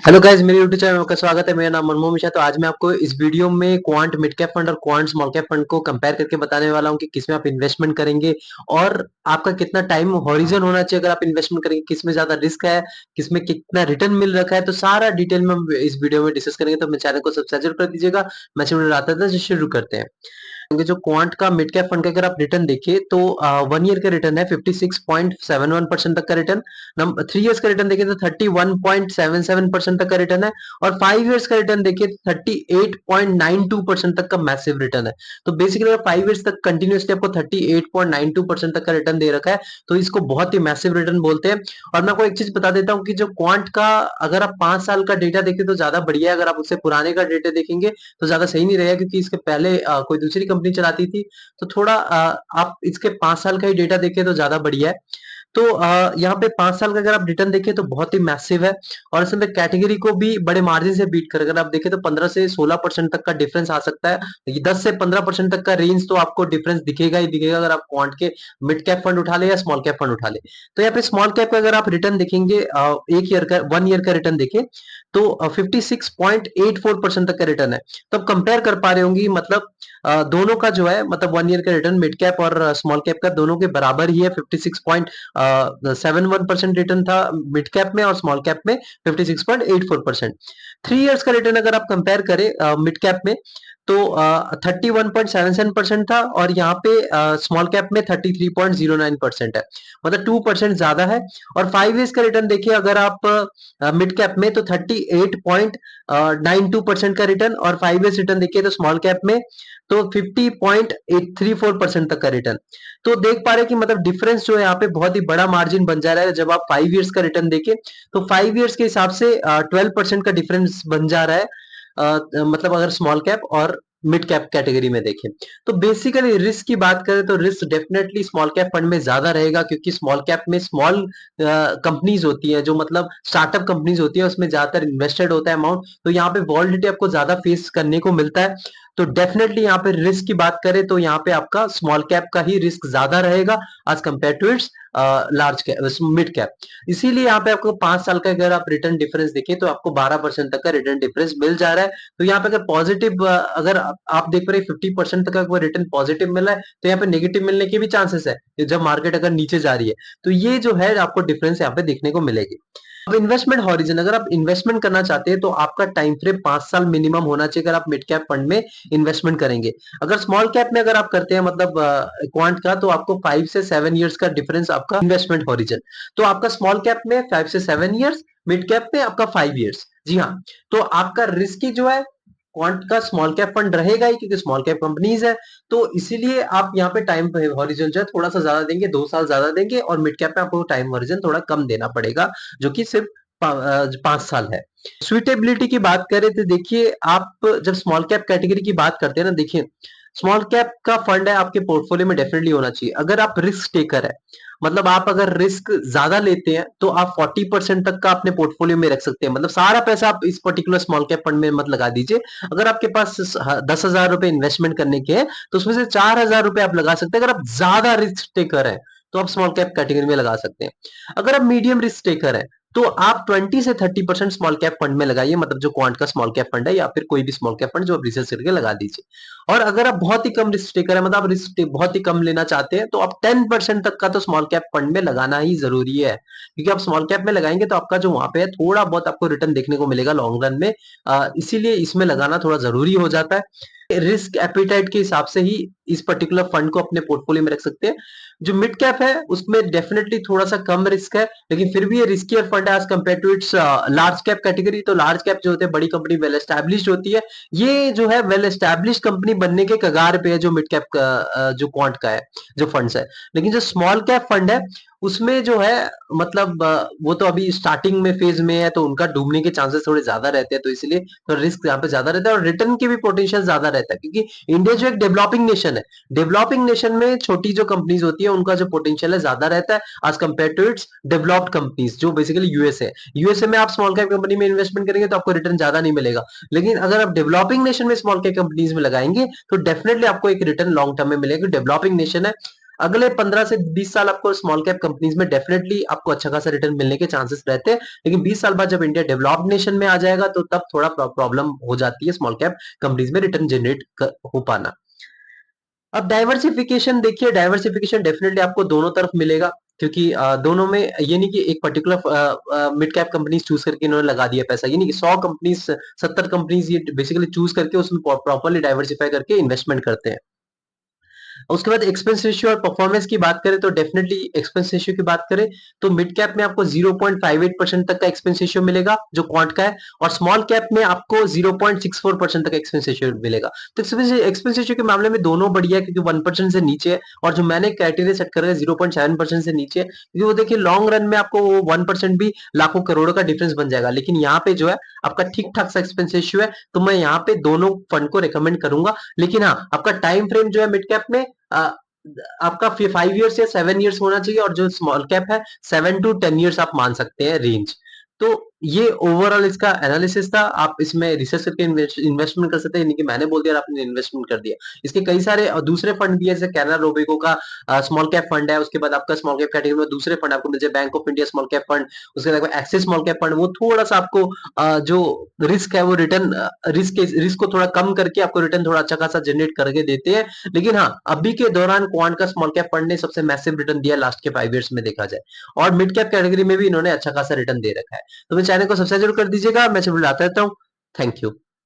Hello guys, मेरे YouTube channel में आपका स्वागत है। मेरा नाम मनमोहन मिश्रा। तो आज मैं आपको इस वीडियो में क्वांट मिड कैप फंड और क्वांट स्मॉल कैप फंड को कंपेयर करके बताने वाला हूं कि किसमें आप इन्वेस्टमेंट करेंगे और आपका कितना टाइम हॉरिजन होना चाहिए अगर आप इन्वेस्टमेंट करेंगे, किसमें ज्यादा रिस्क है, किसमें कितना रिटर्न मिल रखा है। तो सारा डिटेल में हम इस वीडियो में डिस्कस करेंगे। तो मेरे चैनल को सब्सक्राइब जरूर कर दीजिएगा। मैं चैनल आता था, शुरू करते हैं। क्योंकि जो क्वांट का मिड कैप फंड का अगर आप रिटर्न देखिए तो 1 ईयर का रिटर्न है 56.71% तक का रिटर्न। 3 ईयर्स का रिटर्न देखिए तो 31.77% तक का रिटर्न है। और 5 ईयर्स का रिटर्न देखिए तो 38.92% तक का मैसिव रिटर्न है। तो बेसिकली अगर 5 ईयर्स तक कंटिन्यूसली आपको 38.92% तक का रिटर्न दे रखा है तो इसको बहुत ही मैसिव रिटर्न बोलते हैं। और मैं आपको एक चीज बता देता हूँ कि जो क्वांट का अगर आप 5 साल का डेटा देखें तो ज्यादा बढ़िया है। अगर आप उससे पुराने का डेटा देखेंगे तो ज्यादा सही नहीं रहेगा, क्योंकि इसके पहले कोई दूसरी कंपनी चलाती थी। तो थोड़ा आप इसके 5 साल का ही डेटा देखें तो ज्यादा बढ़िया है। तो यहाँ पे 5 साल का अगर आप रिटर्न देखें तो बहुत ही मैसिव है। और इसमें कैटेगरी को भी बड़े मार्जिन से बीट कर, अगर आप देखें तो 15 से 16% तक का डिफरेंस आ सकता है। 10 से 15% तक का रेंज तो आपको डिफरेंस दिखेगा ही दिखेगा अगर आप क्वांट के मिड कैप फंड उठा ले या स्मॉल कैप फंड उठा ले। तो यहाँ पे स्मॉल कैप का अगर आप रिटर्न देखेंगे, 1 ईयर का 1 ईयर का रिटर्न देखें तो 56.84% तक का रिटर्न है। तो आप कंपेयर कर पा रहे होंगे, मतलब दोनों का जो है, मतलब 1 ईयर का रिटर्न मिड कैप और स्मॉल कैप का दोनों के बराबर ही है। 56.71% रिटर्न था मिड कैप में और स्मॉल कैप में 56.84%। 3 ईयर्स का रिटर्न अगर आप कंपेयर करें मिड कैप में तो 31.77% था और यहाँ पे स्मॉल कैप में 33.09% है, मतलब 2% ज्यादा है। और 5 ईयर्स का रिटर्न देखिए अगर आप मिड कैप में तो 38.92% का रिटर्न, और 5 ईयर्स रिटर्न देखिए तो स्मॉल कैप में तो 50.834% तक का रिटर्न। तो देख पा रहे हैं कि मतलब डिफरेंस जो है यहाँ पे बहुत ही बड़ा मार्जिन बन जा रहा है। जब आप 5 ईयर्स का रिटर्न देखें तो 5 ईयर्स के हिसाब से 12% का डिफरेंस बन जा रहा है। मतलब अगर स्मॉल कैप और मिड कैप कैटेगरी में देखें तो बेसिकली रिस्क की बात करें तो risk definitely small cap fund में ज्यादा रहेगा, क्योंकि स्मॉल कैप में स्मॉल कंपनीज होती है, जो मतलब स्टार्टअप कंपनीज होती है, उसमें ज्यादातर इन्वेस्टेड होता है अमाउंट। तो यहाँ पे वॉलिडिटी आपको ज्यादा फेस करने को मिलता है। तो डेफिनेटली यहाँ पे रिस्क की बात करें तो यहाँ पे आपका स्मॉल कैप का ही रिस्क ज्यादा रहेगा as compare to its large cap mid cap. इसीलिए यहाँ पे आपको 5 साल का अगर आप रिटर्न डिफरेंस देखें तो आपको 12% तक का रिटर्न डिफरेंस मिल जा रहा है। तो यहाँ पे अगर पॉजिटिव अगर आप देख रहे हैं 50% तक का रिटर्न पॉजिटिव मिल रहा है, तो यहाँ पे नेगेटिव मिलने के भी चांसेस है जब मार्केट अगर नीचे जा रही है। तो ये जो है आपको डिफरेंस यहाँ पे देखने को मिलेगी। अब इन्वेस्टमेंट हॉरिजन, अगर आप इन्वेस्टमेंट करना चाहते हैं तो आपका टाइम फ्रेम 5 साल मिनिमम होना चाहिए अगर आप मिड कैप फंड में इन्वेस्टमेंट करेंगे। अगर स्मॉल कैप में अगर आप करते हैं, मतलब क्वांट का, तो आपको 5 से 7 ईयर्स का डिफरेंस आपका इन्वेस्टमेंट हॉरिजन। तो आपका स्मॉल कैप में 5 से 7 ईयर्स, मिड कैप में आपका 5 ईयर्स। जी हाँ। तो आपका रिस्क जो है क्वांट का स्मॉल कैप फंड रहेगा ही, क्योंकि स्मॉल कैप कंपनीज है। तो इसीलिए आप यहाँ पे टाइम हॉरिजन जो है थोड़ा सा ज्यादा देंगे, 2 साल ज्यादा देंगे, और मिड कैप में आपको टाइम हॉरिजन थोड़ा कम देना पड़ेगा, जो कि सिर्फ 5 साल है। सुइटेबिलिटी की बात करें तो देखिए, आप जब स्मॉल कैप कैटेगरी की बात करते हैं ना, देखिए स्मॉल कैप का फंड है आपके पोर्टफोलियो में डेफिनेटली होना चाहिए। अगर आप रिस्क टेकर है, मतलब आप अगर रिस्क ज्यादा लेते हैं तो आप 40% तक का अपने पोर्टफोलियो में रख सकते हैं। मतलब सारा पैसा आप इस पर्टिकुलर स्मॉल कैप फंड में मत लगा दीजिए। अगर आपके पास 10,000 रुपए इन्वेस्टमेंट करने के हैं तो उसमें से 4,000 रुपए आप लगा सकते हैं। अगर आप ज्यादा रिस्क टेकर है तो आप स्मॉल कैप कैटेगरी में लगा सकते हैं। अगर आप मीडियम रिस्क टेकर है तो आप 20 से 30% स्मॉल कैप फंड में लगाइए, मतलब जो क्वांट का स्मॉल कैप फंड है या फिर कोई भी स्मॉल कैप फंड जो आप रिसर्च करके लगा दीजिए। और अगर आप बहुत ही कम रिस्क टेकर है, मतलब आप रिस्क बहुत ही कम लेना चाहते हैं, तो आप 10% तक का तो स्मॉल कैप फंड में लगाना ही जरूरी है। क्योंकि आप स्मॉल कैप में लगाएंगे तो आपका जो वहां पे है थोड़ा बहुत आपको रिटर्न देखने को मिलेगा लॉन्ग रन में। इसीलिए इसमें लगाना थोड़ा जरूरी हो जाता है। रिस्क एपिटाइट के हिसाब से ही इस पर्टिकुलर फंड को अपने पोर्टफोलियो में रख सकते हैं। जो मिड कैप है उसमें डेफिनेटली थोड़ा सा कम रिस्क है, लेकिन फिर भी ये रिस्कियर फंड है as compare to its large cap category. तो लार्ज कैप जो होते हैं, बड़ी कंपनी वेल एस्टैब्लिश्ड होती है, ये जो है वेल एस्टैब्लिश्ड कंपनी बनने के कगार पे है, जो मिड कैप का जो क्वांट का है, जो फंड्स है। लेकिन जो स्मॉल कैप फंड है उसमें जो है, मतलब वो तो अभी स्टार्टिंग में फेज में है, तो उनका डूबने के चांसेस थोड़े ज्यादा रहते हैं। तो इसलिए तो रिस्क यहाँ पे ज्यादा रहता है और रिटर्न के भी पोटेंशियल ज्यादा रहता है, क्योंकि इंडिया जो एक डेवलपिंग नेशन है, डेवलपिंग नेशन में छोटी जो कंपनीज होती है उनका जो पोटेंशियल है ज्यादा रहता है as compare to its developed companies, जो बेसिकली यूएसए। यूएसए में आप स्मॉल कैप कंपनी में इन्वेस्टमेंट करेंगे तो आपको रिटर्न ज्यादा नहीं मिलेगा। लेकिन अगर आप डेवलपिंग नेशन में स्मॉल कैप कंपनीज में लगाएंगे तो डेफिनेटली आपको एक रिटर्न लॉन्ग टर्म में मिलेगा। डेवलपिंग नेशन है, अगले 15 से 20 साल आपको स्मॉल कैप कंपनीज में डेफिनेटली आपको अच्छा खासा रिटर्न मिलने के चांसेस रहते हैं, लेकिन 20 साल बाद जब इंडिया डेवलप्ड नेशन में आ जाएगा तो तब थोड़ा प्रॉब्लम हो जाती है स्मॉल कैप कंपनीज में रिटर्न जनरेट हो पाना। अब डाइवर्सिफिकेशन देखिए, डाइवर्सिफिकेशन डेफिनेटली आपको दोनों तरफ मिलेगा, क्योंकि दोनों में ये नहीं कि एक particular mid cap companies choose करके इन्होंने लगा दिया पैसा, ये नहीं कि 100 कंपनीज 70 कंपनीज ये बेसिकली चूज करके उसमें प्रॉपर्ली डाइवर्सिफाई करके इन्वेस्टमेंट करते हैं। उसके बाद एक्सपेंस रेशियो और परफॉर्मेंस की बात करें तो डेफिनेटली एक्सपेंस रेशियो की बात करें तो मिड कैप में आपको 0.58% तक का एक्सपेंस रेशियो मिलेगा जो क्वांट का है, और स्मॉल कैप में आपको 0.64% तक एक्सपेंस रेशियो मिलेगा। तो एक्सपेंस रेशियो के मामले में दोनों बढ़िया है, क्योंकि 1% से नीचे है, और जो मैंने क्राइटेरिया सेट कर 0.7% से नीचे है, क्योंकि वो देखिए लॉन्ग रन में आपको वो 1% भी लाखों करोड़ों का डिफरेंस बन जाएगा। लेकिन यहाँ पे जो है आपका ठीक ठाक सा एक्सपेंस रेशियो है, तो मैं यहाँ पे दोनों फंड को रिकमेंड करूंगा। लेकिन हाँ, आपका टाइम फ्रेम जो है मिड कैप में अ, आपका 5 इयर्स या 7 इयर्स होना चाहिए, और जो स्मॉल कैप है 7 to 10 इयर्स आप मान सकते हैं रेंज। तो ये ओवरऑल इसका एनालिसिस था। आप इसमें रिसर्च करके इन्वेस्टमेंट कर सकते हैं, यानी कि मैंने बोल दिया और आपने इन्वेस्टमेंट कर दिया। इसके कई सारे दूसरे फंड भी है, जैसे कैनरा रोबेको का स्मॉल कैप फंड है, उसके बाद आपका स्मॉल कैप कैटेगरी में दूसरे फंड आपको मिल जाए, bank of India small cap fund, उसके बाद एक्सिस स्मॉल कैप फंड। वो थोड़ा सा आपको जो रिस्क है वो रिटर्न रिस्क को थोड़ा कम करके आपको रिटर्न थोड़ा अच्छा खासा जनरेट करके देते हैं। लेकिन हाँ, अभी के दौरान क्वांट का स्मॉल कैप फंड ने सबसे मैसिव रिटर्न दिया लास्ट के 5 इयर्स में देखा जाए, और मिड कैप कैटेगरी में भी इन्होंने अच्छा खासा रिटर्न दे रखा है। तो मेरे चैनल को सब्सक्राइब जरूर कर दीजिएगा। मैं सिर्फ लाता रहता हूँ। Thank you.